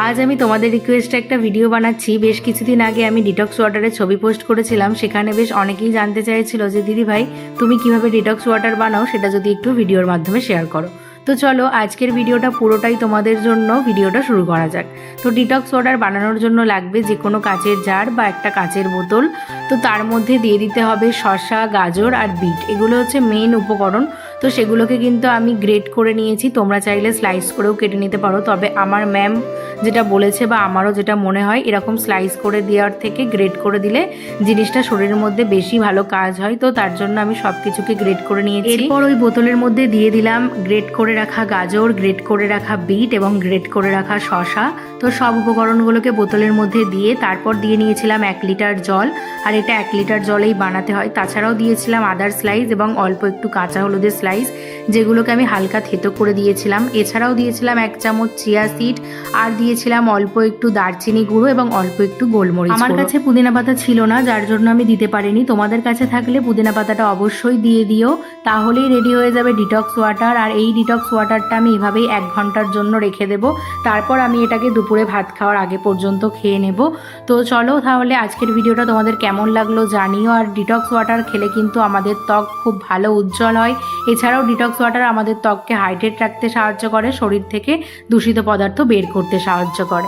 আজ আমি তোমাদের রিকোয়েস্টে একটা ভিডিও বানাচ্ছি। বেশ কিছুদিন আগে আমি ডিটক্স ওয়াটারের ছবি পোস্ট করেছিলাম, সেখানে বেশ অনেকেই জানতে চাইছিল যে দিদি ভাই তুমি কিভাবে ডিটক্স ওয়াটার বানাও সেটা যদি একটু ভিডিওর মাধ্যমে শেয়ার করো। তো চলো আজকের ভিডিওটা পুরোটাই তোমাদের জন্য, ভিডিওটা শুরু করা যাক। তো ডিটক্স ওয়াটার বানানোর জন্য লাগবে যে কোনো কাচের জার বা একটা কাচের বোতল। তো তার মধ্যে দিয়ে দিতে হবে শসা, গাজর আর বিট, এগুলো হচ্ছে মেন উপকরণ। তো সেগুলোকে কিন্তু আমি গ্রেট করে নিয়েছি, তোমরা চাইলে স্লাইস করেও কেটে নিতে পারো, তবে আমার ম্যাম যেটা বলেছে বা আমারও যেটা মনে হয় এরকম স্লাইস করে দেওয়ার থেকে গ্রেট করে দিলে জিনিসটা শরীরের মধ্যে বেশি ভালো কাজ হয়। তো তার জন্য আমি সব কিছুকে গ্রেট করে নিয়েছি। এরপর ওই বোতলের মধ্যে দিয়ে দিলাম গ্রেট করে রাখা গাজর, গ্রেট করে রাখা বিট এবং গ্রেট করে রাখা শসা। তো সব উপকরণগুলোকে বোতলের মধ্যে দিয়ে তারপর দিয়ে নিয়েছিলাম 1 লিটার জল, আর এটা 1 লিটার জলেই বানাতে হয়। তাছাড়াও দিয়েছিলাম আদার স্লাইস এবং অল্প একটু কাঁচা হলুদের স্লাইস, যেগুলোকে আমি হালকা থেতো করে দিয়েছিলাম। এছাড়াও দিয়েছিলাম 1 চামচ চিয়া সিড, আর দিয়েছিলাম অল্প একটু দারচিনি গুঁড়ো এবং অল্প একটু গোলমরিচ। আমার কাছে পুদিনা পাতা ছিল না, যার জন্য আমি দিতে পারিনি। তোমাদের কাছে থাকলে পুদিনা পাতাটা অবশ্যই দিয়ে দিও, তাহলেই রেডি হয়ে যাবে ডিটক্স ওয়াটার। আর এই ডিটক্স ওয়াটারটা আমি এভাবেই 1 ঘন্টার জন্য রেখে দেব, তারপর আমি এটাকে দুপুরে ভাত খাওয়ার আগে পর্যন্ত খেয়ে নেব। তো চলো তাহলে আজকের ভিডিওটা তোমাদের কেমন লাগলো জানিও। আর ডিটক্স ওয়াটার খেলে কিন্তু আমাদের ত্বক খুব ভালো উজ্জ্বল হয়। এছাড়াও ডিটক্স ওয়াটার আমাদের ত্বককে হাইড্রেট রাখতে সাহায্য করে, শরীর থেকে দূষিত পদার্থ বের করতে সাহায্য করে।